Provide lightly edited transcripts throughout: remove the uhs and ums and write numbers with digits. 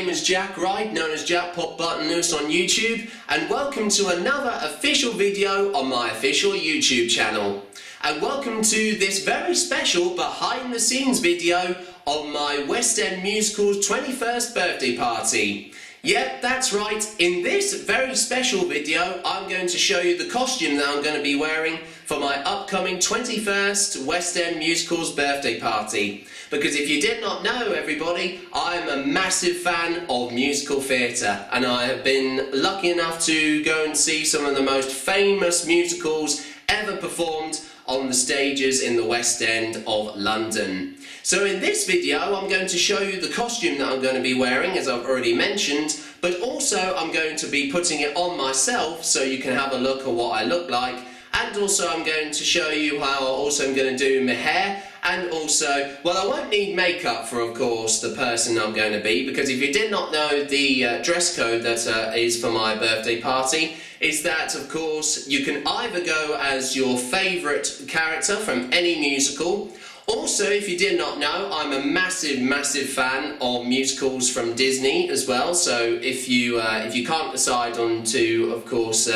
name is Jack Wright, known as Jack Pop Button Loose on YouTube, and welcome to another official video on my official YouTube channel. And welcome to this very special behind the scenes video on my West End Musical's 21st birthday party. Yep, that's right, in this very special video I'm going to show you the costume that I'm going to be wearing for my upcoming 21st West End Musical's birthday party. Because if you did not know, everybody, I'm a massive fan of musical theatre, and I have been lucky enough to go and see some of the most famous musicals ever performed on the stages in the West End of London. So in this video I'm going to show you the costume that I'm going to be wearing, as I've already mentioned, but also I'm going to be putting it on myself so you can have a look at what I look like, and also I'm going to show you how I also am going to do my hair, and also, well, I won't need makeup for, of course, the person I'm going to be, because if you did not know, the dress code that is for my birthday party is that, of course, you can either go as your favourite character from any musical. Also, if you did not know, I'm a massive fan of musicals from Disney as well, so if you can't decide on to, of course,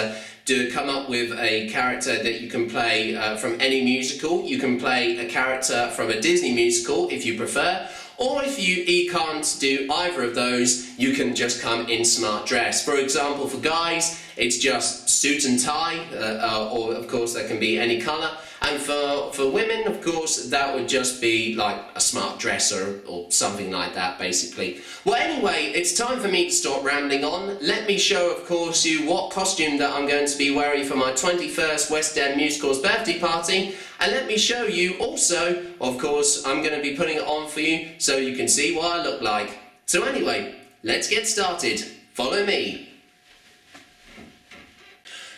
to come up with a character that you can play from any musical, you can play a character from a Disney musical if you prefer, or if you can't do either of those, you can just come in smart dress. For example, for guys, it's just suit and tie, or of course that can be any colour. And for women, of course, that would just be like a smart dress or something like that, basically. Well, anyway, it's time for me to stop rambling on. Let me show, of course, you what costume that I'm going to be wearing for my 21st West End Musical's birthday party. And let me show you also, of course, I'm going to be putting it on for you so you can see what I look like. So anyway, let's get started. Follow me.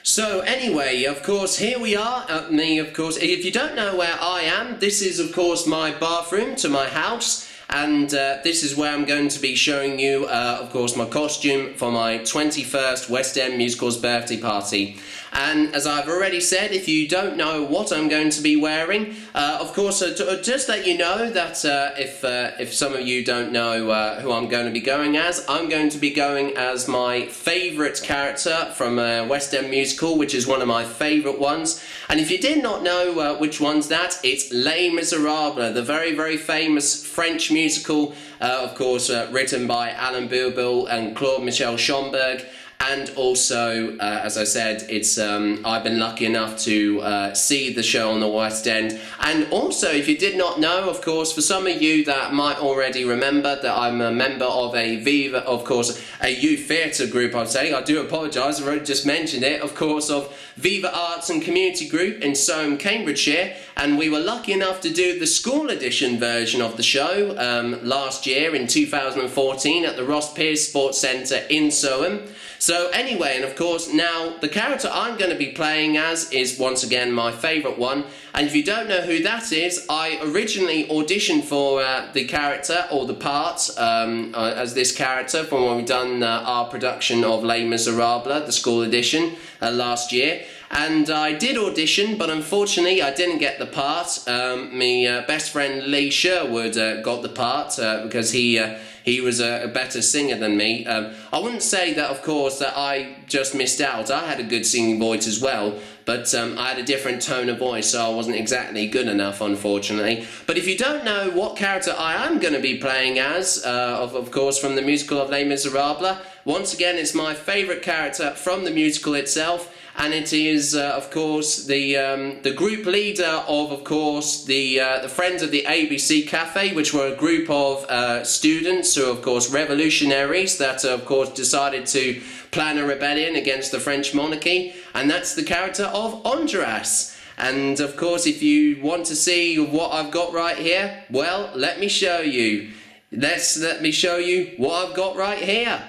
So anyway, of course, here we are, of course, if you don't know where I am, this is of course my bathroom to my house, and this is where I'm going to be showing you, of course, my costume for my 21st West End Musical's birthday party. And as I've already said, if you don't know what I'm going to be wearing, of course, just let you know that if some of you don't know who I'm going to be going as, I'm going to be going as my favourite character from a West End musical, which is one of my favourite ones. And if you did not know which one's that, it's Les Miserables, the very famous French musical, of course, written by Alain Boublil and Claude Michel Schomburg. And also, as I said, it's I've been lucky enough to see the show on the West End. And also, if you did not know, of course, for some of you that might already remember that I'm a member of a Viva, of course, a youth theatre group, I'd say. I do apologise, I've already just mentioned it, of course, of Viva Arts and Community Group in Soham, Cambridgeshire. And we were lucky enough to do the school edition version of the show last year in 2014 at the Ross Pearce Sports Centre in Soham. So anyway, and of course now the character I'm going to be playing as is once again my favourite one, and if you don't know who that is, I originally auditioned for the character or the part as this character from when we've done our production of Les Miserables, the school edition, last year. And I did audition, but unfortunately I didn't get the part. My best friend Lee Sherwood got the part because he was a better singer than me. I wouldn't say that, of course, that I just missed out. I had a good singing voice as well, but I had a different tone of voice, so I wasn't exactly good enough, unfortunately. But if you don't know what character I am going to be playing as, of course, from the musical of Les Miserables, once again, it's my favourite character from the musical itself. And it is, of course, the group leader of course, the Friends of the ABC Cafe, which were a group of students who are, of course, revolutionaries that, of course, decided to plan a rebellion against the French monarchy. And that's the character of Enjolras. And, of course, if you want to see what I've got right here, well, let me show you. Let me show you what I've got right here.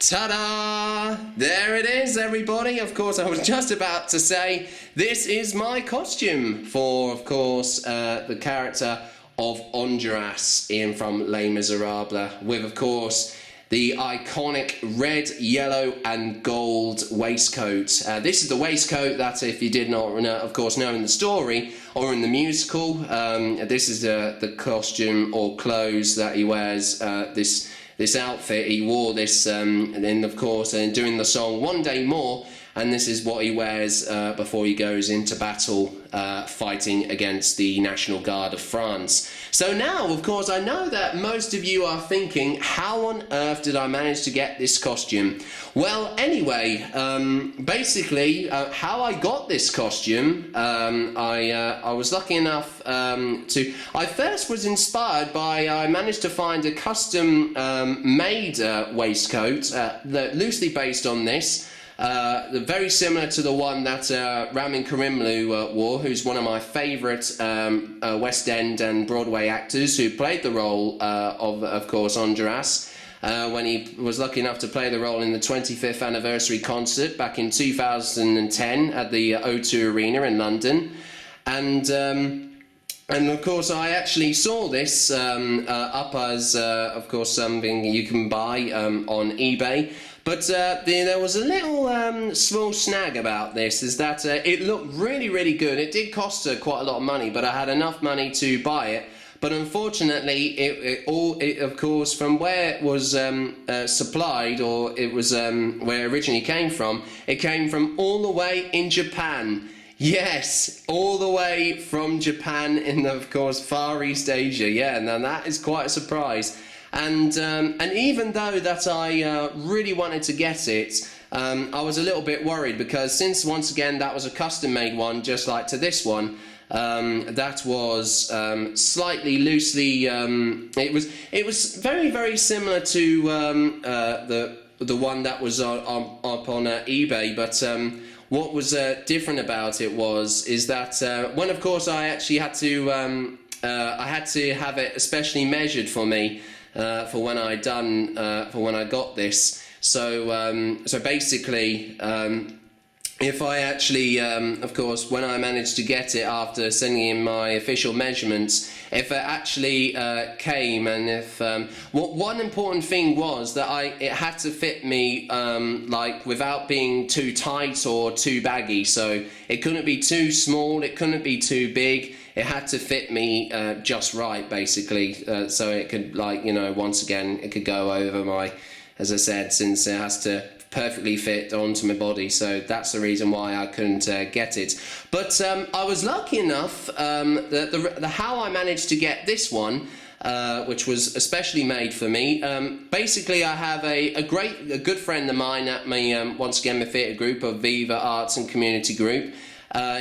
Ta-da! There it is, everybody. Of course, I was just about to say, this is my costume for, of course, the character of Enjolras from Les Miserables, with, of course, the iconic red, yellow and gold waistcoat. This is the waistcoat that, if you did not, of course, know in the story or in the musical, this is the costume or clothes that he wears. This this outfit. He wore this, and then of course, during the song "One Day More," and this is what he wears before he goes into battle, fighting against the National Guard of France. So now, of course, I know that most of you are thinking, how on earth did I manage to get this costume? Well, anyway, basically, how I got this costume, I was lucky enough I first was inspired by, I managed to find a custom made waistcoat, loosely based on this. Very similar to the one that Ramin Karimloo wore, who's one of my favourite West End and Broadway actors, who played the role of course, Enjolras, when he was lucky enough to play the role in the 25th anniversary concert back in 2010 at the O2 Arena in London. And of course, I actually saw this up as, of course, something you can buy on eBay. But there was a little small snag about this, is that it looked really, really good. It did cost quite a lot of money, but I had enough money to buy it. But unfortunately, it of course, from where it was supplied, or it was where it originally came from, it came from all the way in Japan. Yes, all the way from Japan in, of course, Far East Asia. Yeah, now that is quite a surprise. And even though that I really wanted to get it, I was a little bit worried, because since, once again, that was a custom-made one, just like to this one, that was slightly loosely. It was very, very similar to the one that was up on eBay, but what was different about it is that when, of course, I actually had to have it especially measured for me. For when I got this, so basically, if I actually, of course, when I managed to get it after sending in my official measurements, if it actually came, and if one important thing was that it had to fit me like without being too tight or too baggy. So it couldn't be too small, it couldn't be too big. It had to fit me just right, basically, so it could, like, you know, once again, it could go over my, as I said, since it has to perfectly fit onto my body, so that's the reason why I couldn't get it. But I was lucky enough that how I managed to get this one, which was especially made for me. Basically, I have a good friend of mine at my, once again, my theatre group of Viva Arts and Community Group.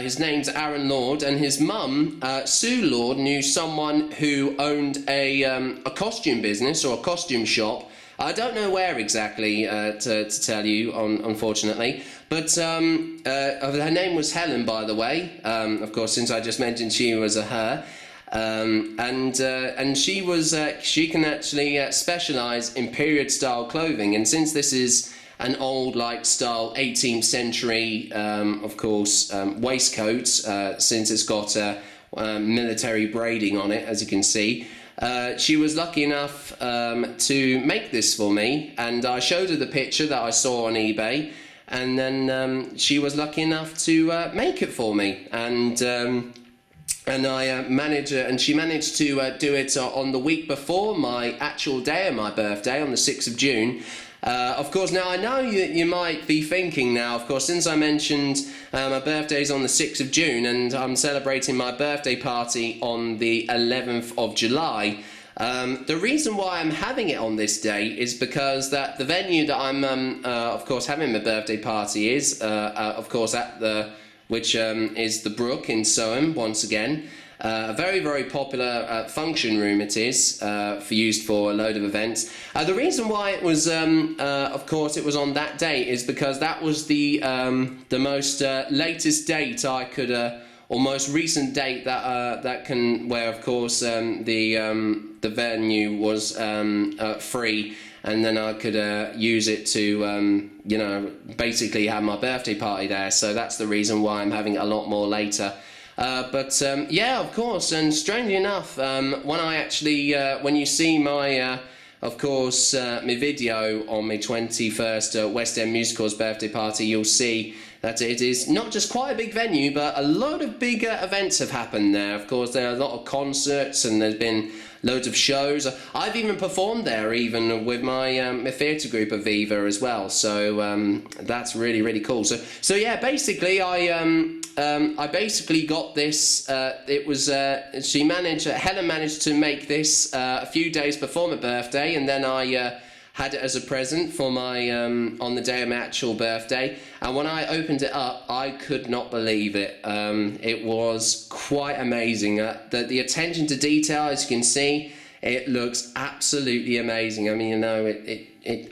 His name's Aaron Lord, and his mum, Sue Lord, knew someone who owned a costume business or a costume shop. I don't know where exactly, to tell you, unfortunately, but her name was Helen, by the way. Of course, since I just mentioned she was a her. And she can actually specialise in period style clothing, and since this is an old, like, style 18th century, of course, waistcoat, since it's got military braiding on it, as you can see. She was lucky enough to make this for me, and I showed her the picture that I saw on eBay, and then she was lucky enough to make it for me, and she managed to do it on the week before my actual day of my birthday, on the 6th of June. Of course, now I know you might be thinking now, of course, since I mentioned my birthday's on the 6th of June and I'm celebrating my birthday party on the 11th of July, the reason why I'm having it on this day is because that the venue that I'm, of course, having my birthday party is, of course, which is the Brook in Soham, once again. A very, very popular function room it is, used for a load of events. The reason why it was, of course, it was on that date is because that was the most latest date I could, or most recent date that where, of course, the venue was free, and then I could use it to, you know, basically have my birthday party there. So that's the reason why I'm having it a lot more later. Yeah, of course, and strangely enough, when I actually, when you see my, of course, my video on my 21st West End Musicals birthday party, you'll see that it is not just quite a big venue, but a lot of big events have happened there. Of course, there are a lot of concerts and there's been loads of shows. I've even performed there, even with my theatre group Aviva as well. So that's really, really cool. So yeah, basically I basically got this. It was Helen managed to make this a few days before my birthday, and then I had it as a present for my on the day of my actual birthday. And when I opened it up, I could not believe it. It was quite amazing. The attention to detail, as you can see, it looks absolutely amazing. I mean, you know,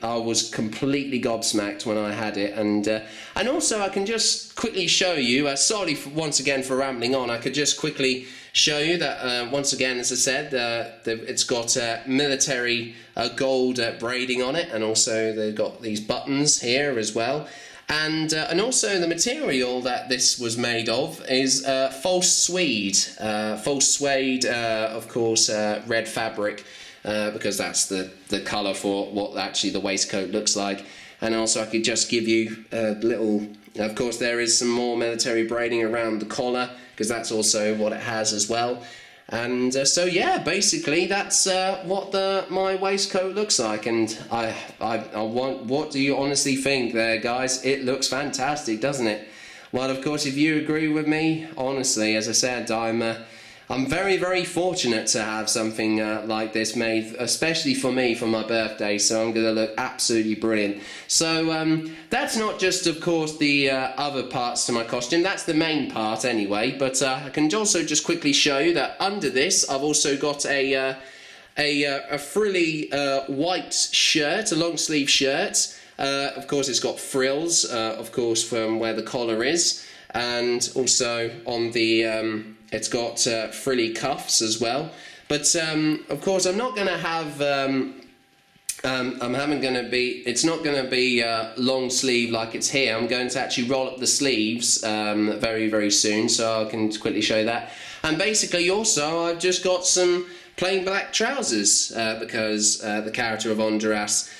I was completely gobsmacked when I had it, and also I can just quickly show you. Sorry once again for rambling on. I could just quickly show you that once again, as I said, it's got military gold braiding on it, and also they've got these buttons here as well. And also the material that this was made of is false suede, of course, red fabric, because that's the colour for what actually the waistcoat looks like. And also I could just give you a little, of course there is some more military braiding around the collar, because that's also what it has as well. And so yeah, basically that's what my waistcoat looks like. And I want, what do you honestly think there, guys? It looks fantastic, doesn't it? Well, of course, if you agree with me, honestly, as I said, I'm very, very fortunate to have something like this made, especially for me, for my birthday, so I'm going to look absolutely brilliant. So that's not just, of course, the other parts to my costume. That's the main part anyway, but I can also just quickly show you that under this I've also got a frilly white shirt, a long sleeve shirt. Of course, it's got frills, of course, from where the collar is, and also on the it's got frilly cuffs as well. But of course, I'm not going to have it's not going to be long sleeve like it's here. I'm going to actually roll up the sleeves very, very soon, so I can quickly show you that. And basically also I've just got some plain black trousers because the character of Enjolras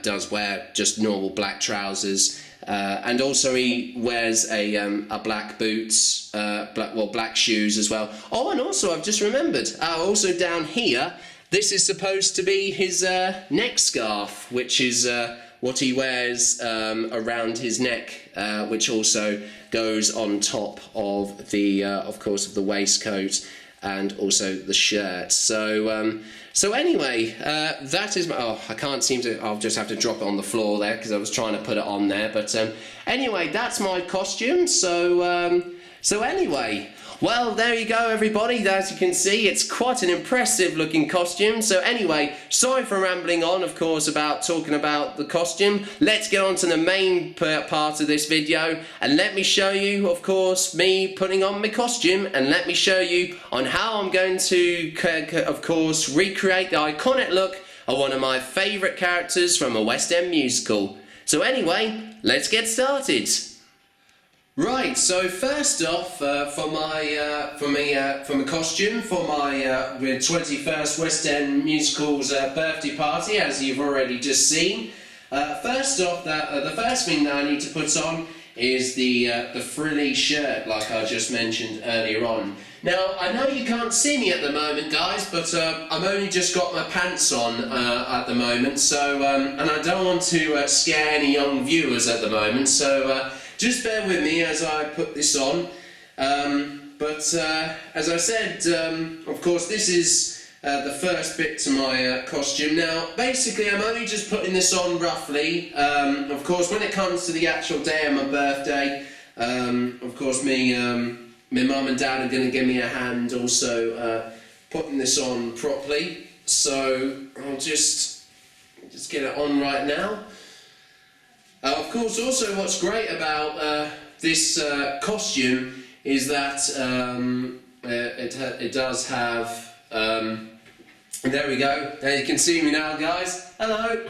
does wear just normal black trousers. And also he wears a black boots, black shoes as well. Oh, and also I've just remembered, also down here, this is supposed to be his neck scarf, which is what he wears around his neck, which also goes on top of the, of course, of the waistcoat and also the shirt. So anyway, that is my, oh, I can't seem to, I'll just have to drop it on the floor there because I was trying to put it on there, but anyway, that's my costume. So anyway, well, there you go, everybody. As you can see, it's quite an impressive looking costume. So anyway, sorry for rambling on, of course, about talking about the costume. Let's get on to the main part of this video, and let me show you, of course, me putting on my costume, and let me show you on how I'm going to, of course, recreate the iconic look of one of my favourite characters from a West End musical. So anyway, let's get started. Right, so first off, for my costume for my 21st West End Musical's birthday party, as you've already just seen. First off, the first thing that I need to put on is the frilly shirt, like I just mentioned earlier on. Now, I know you can't see me at the moment, guys, but I've only just got my pants on at the moment, so and I don't want to scare any young viewers at the moment, so. Just bear with me as I put this on, but as I said, of course this is the first bit to my costume. Now basically I'm only just putting this on roughly. Of course when it comes to the actual day of my birthday, of course my mum and dad are going to give me a hand also putting this on properly, so I'll just get it on right now. Of course, also what's great about this costume is that it does have, there we go, you can see me now, guys, hello.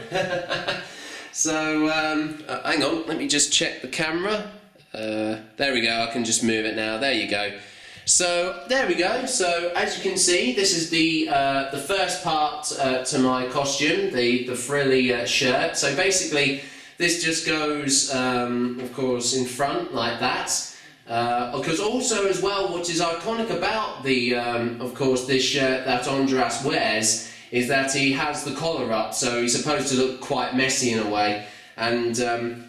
So, hang on, let me just check the camera, there we go, I can just move it now, there you go. So, there we go, so as you can see, this is the first part to my costume, the frilly shirt. So basically, this just goes, of course, in front like that. Because also as well, what is iconic about the, of course, this shirt that Enjolras wears is that he has the collar up, so he's supposed to look quite messy in a way. And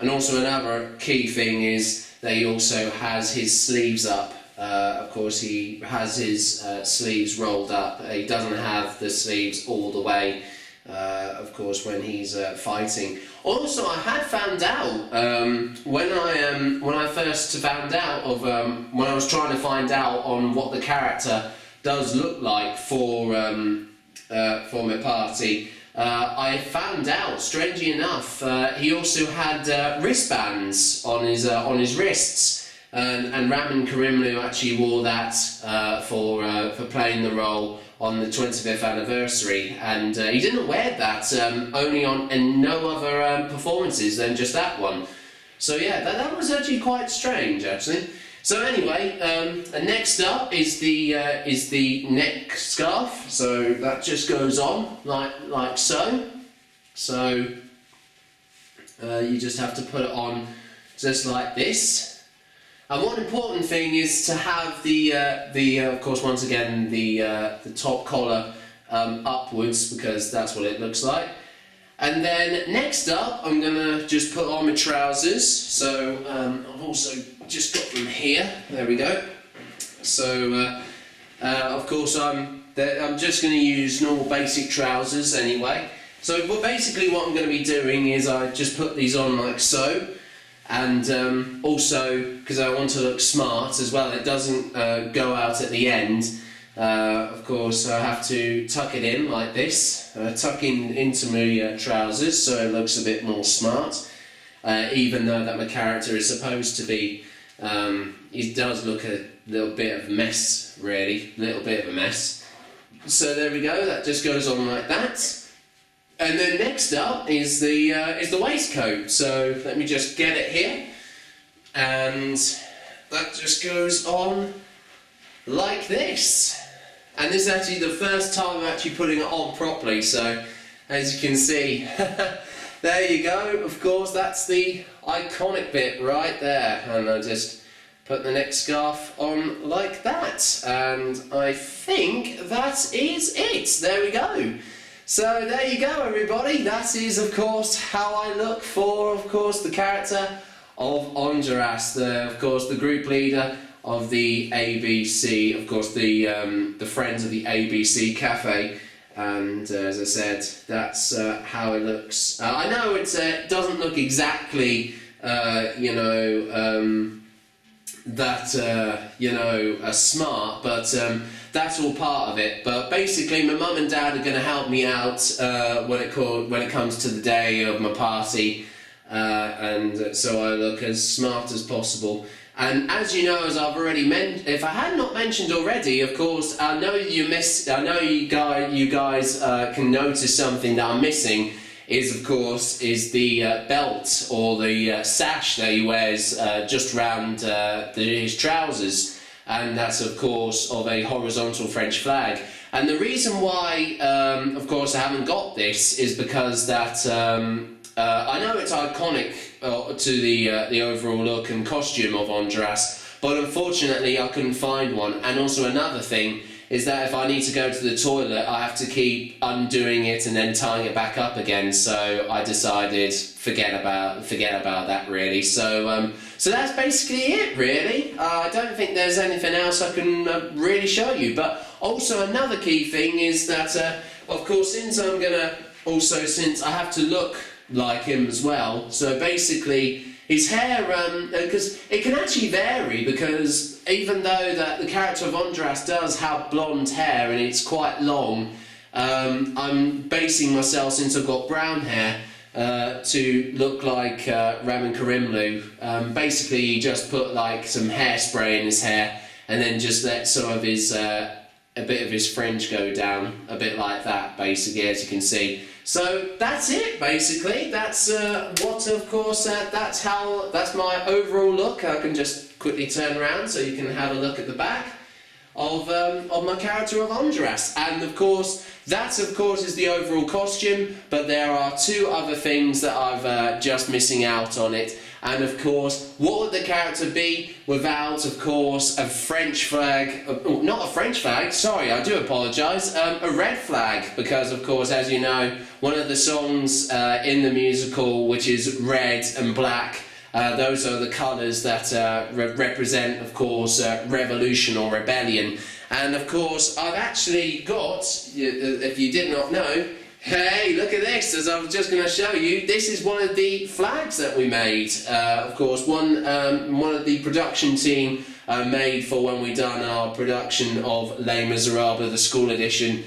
also another key thing is that he also has his sleeves up. Of course, he has his sleeves rolled up. He doesn't have the sleeves all the way, of course, when he's fighting. Also, I had found out when I first found out of when I was trying to find out on what the character does look like for my party. I found out, strangely enough, he also had wristbands on his wrists. And Ramin Karimloo actually wore that for playing the role on the 25th anniversary, and he didn't wear that only in no other performances than just that one. So yeah, that was actually quite strange, actually. So anyway, next up is the neck scarf. So that just goes on like so. So you just have to put it on just like this. And one important thing is to have the of course, once again, the top collar upwards, because that's what it looks like. And then next up, I'm gonna just put on my trousers. So I've also just got them here. There we go. So of course, I'm just gonna use normal basic trousers anyway. So basically, what I'm gonna be doing is I just put these on like so. And also, because I want to look smart as well, it doesn't go out at the end. Of course, I have to tuck it in like this, tuck into my trousers so it looks a bit more smart. Even though that my character is supposed to be, it does look a little bit of a mess, really, a little bit of a mess. So there we go, that just goes on like that. And then next up is the waistcoat. So let me just get it here, and that just goes on like this. And this is actually the first time I'm actually putting it on properly. So as you can see, there you go. Of course, that's the iconic bit right there. And I just put the neck scarf on like that. And I think that is it. There we go. So there you go, everybody. That is, of course, how I look for, of course, the character of Enjolras, of course, the group leader of the ABC, of course, the friends of the ABC Cafe. And as I said, that's how it looks. I know it doesn't look exactly, smart, but that's all part of it. But basically, my mum and dad are going to help me out when it comes to the day of my party, and so I look as smart as possible. And as you know, as I've already mentioned, if I had not mentioned already, of course, I know you guys can notice something that I'm missing. Is the belt or the sash that he wears just round his trousers. And that's, of course, of a horizontal French flag. And the reason why, of course, I haven't got this is because that I know it's iconic to the overall look and costume of Enjolras, but unfortunately I couldn't find one. And also another thing is that if I need to go to the toilet, I have to keep undoing it and then tying it back up again. So I decided forget about that really. So that's basically it really. I don't think there's anything else I can really show you. But also another key thing is that of course since I have to look like him as well. So basically his hair, because it can actually vary, because even though that the character of Enjolras does have blonde hair and it's quite long, I'm basing myself, since I've got brown hair, to look like Ramin Karimloo. Basically, he just put like some hairspray in his hair and then just let some of his a bit of his fringe go down, a bit like that, basically, as you can see. So that's it, basically. That's that's my overall look. I can just quickly turn around so you can have a look at the back of my character of Enjolras. And of course, That, of course, is the overall costume, but there are two other things that I've just missing out on it. And of course, what would the character be without, of course, a French flag? Not a French flag, sorry, I do apologise. A red flag, because of course, as you know, one of the songs in the musical, which is red and black, those are the colours that represent, of course, revolution or rebellion. And of course, I've actually got, if you did not know, hey, look at this, as I was just going to show you, this is one of the flags that we made. Of course, one of the production team made for when we done our production of Les Miserables, the school edition.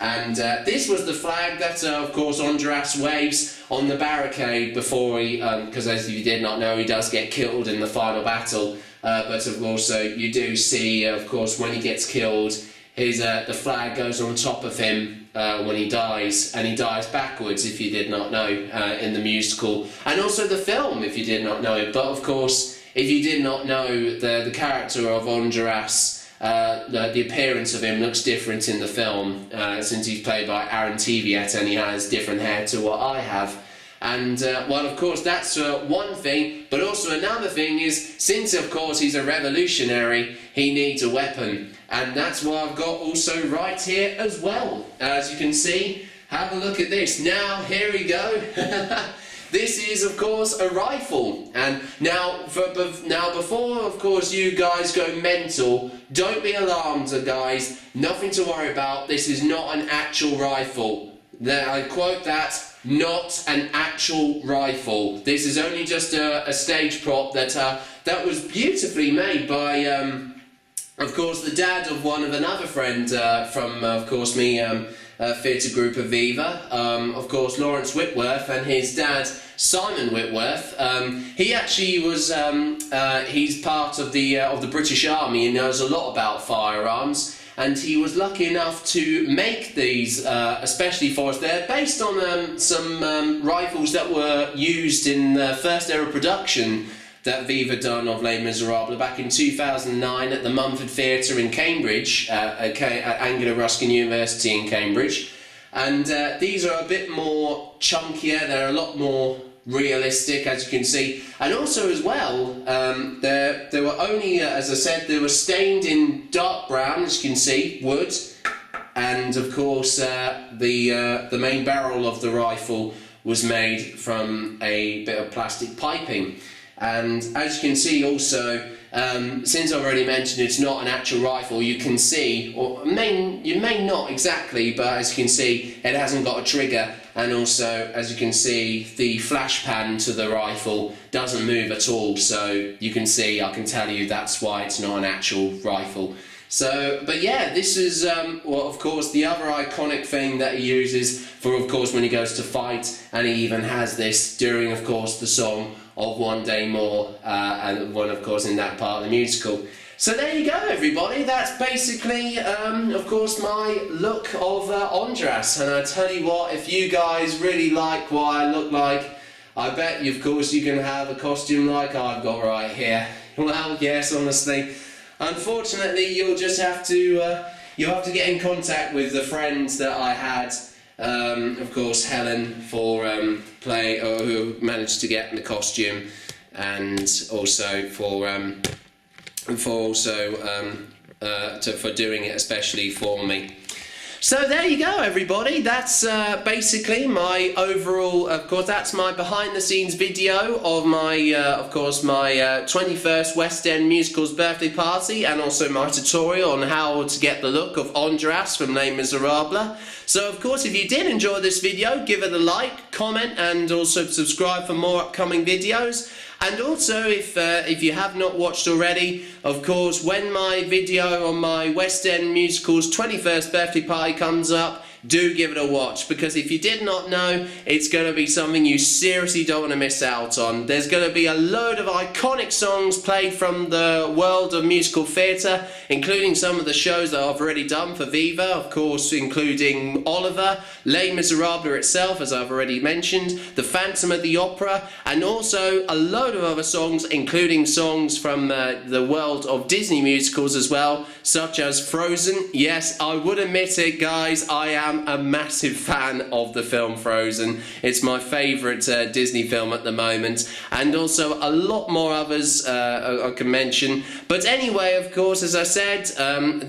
And this was the flag that, of course, Enjolras waves on the barricade before he, because as you did not know, he does get killed in the final battle. But of course, you do see, of course, when he gets killed, the flag goes on top of him when he dies, and he dies backwards, if you did not know, in the musical, and also the film, if you did not know. But of course, if you did not know, the character of Enjolras, the appearance of him looks different in the film, since he's played by Aaron Tveit, and he has different hair to what I have. And, well, of course, that's one thing, but also another thing is, since, of course, he's a revolutionary, he needs a weapon. And that's why I've got also Wright here as well. As you can see, have a look at this. Now, here we go. This is, of course, a rifle. And now, before, of course, you guys go mental, don't be alarmed, guys. Nothing to worry about. This is not an actual rifle. There, I quote that, not an actual rifle. This is only just a stage prop that was beautifully made by, of course, the dad of another friend from, of course, me, theatre group of Viva, of course, Lawrence Whitworth, and his dad, Simon Whitworth. He actually was, he's part of the British Army and knows a lot about firearms. And he was lucky enough to make these, especially for us. They're based on some rifles that were used in the first era production that Viva done of Les Miserables back in 2009 at the Mumford Theatre in Cambridge, at Anglia Ruskin University in Cambridge. And these are a bit more chunkier, they're a lot more realistic, as you can see, and also as well, they were only, as I said, they were stained in dark brown, as you can see, wood, and of course the main barrel of the rifle was made from a bit of plastic piping. And as you can see also, since I've already mentioned it's not an actual rifle, you can see, or you may not exactly, but as you can see, it hasn't got a trigger, and also, as you can see, the flash pan to the rifle doesn't move at all, so you can see, I can tell you that's why it's not an actual rifle. So, but yeah, this is, well, of course, the other iconic thing that he uses for, of course, when he goes to fight, and he even has this during, of course, the song of One Day More, and one, of course, in that part of the musical. So there you go, everybody. That's basically, of course, my look of Enjolras. And I tell you what, if you guys really like what I look like, I bet you, of course, you can have a costume like I've got right here. Well, yes, honestly. Unfortunately, you'll just have to, you'll have to get in contact with the friends that I had. Of course, Helen for who managed to get the costume, and also for doing it especially for me. So there you go, everybody. That's basically my overall, of course, that's my behind the scenes video of my, of course, my 21st West End Musicals birthday party, and also my tutorial on how to get the look of Enjolras from Les Miserables. So, of course, if you did enjoy this video, give it a like, comment, and also subscribe for more upcoming videos. And also, if you have not watched already, of course, when my video on my West End Musicals 21st birthday party comes up, do give it a watch, because if you did not know, it's going to be something you seriously don't want to miss out on. There's going to be a load of iconic songs played from the world of musical theatre, including some of the shows that I've already done for Viva, of course, including Oliver, Les Miserables itself, as I've already mentioned, The Phantom of the Opera, and also a load of other songs, including songs from the world of Disney musicals as well, such as Frozen. Yes, I would admit it, guys, I am am a massive fan of the film Frozen. It's my favourite Disney film at the moment, and also a lot more others I can mention. But anyway, of course, as I said,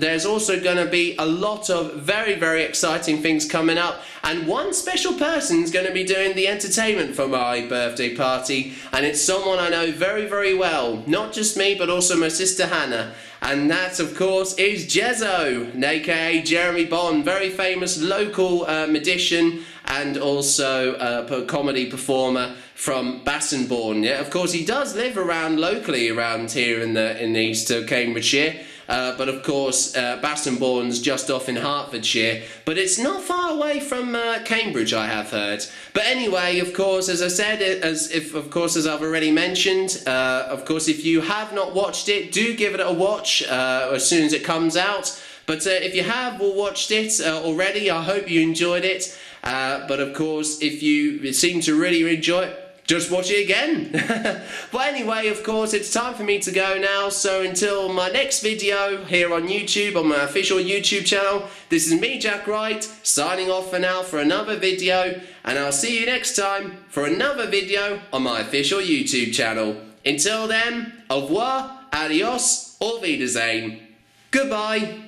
there's also going to be a lot of very, very exciting things coming up, and one special person is going to be doing the entertainment for my birthday party, and it's someone I know very, very well. Not just me, but also my sister Hannah. And that, of course, is Jezzo, aka Jeremy Bond, very famous local magician and also a comedy performer from Bassingbourn. Yeah, of course, he does live locally around here in the east of Cambridgeshire. But of course, Bassingbourn's just off in Hertfordshire, but it's not far away from Cambridge, I have heard. But anyway, of course, as I said, as I've already mentioned, of course, if you have not watched it, do give it a watch as soon as it comes out. But if you have or watched it already, I hope you enjoyed it. But of course, if you seem to really enjoy it, just watch it again. But anyway, of course, it's time for me to go now. So until my next video here on YouTube, on my official YouTube channel, this is me, Jack Wright, signing off for now for another video. And I'll see you next time for another video on my official YouTube channel. Until then, au revoir, adios, auf Wiedersehen. Goodbye.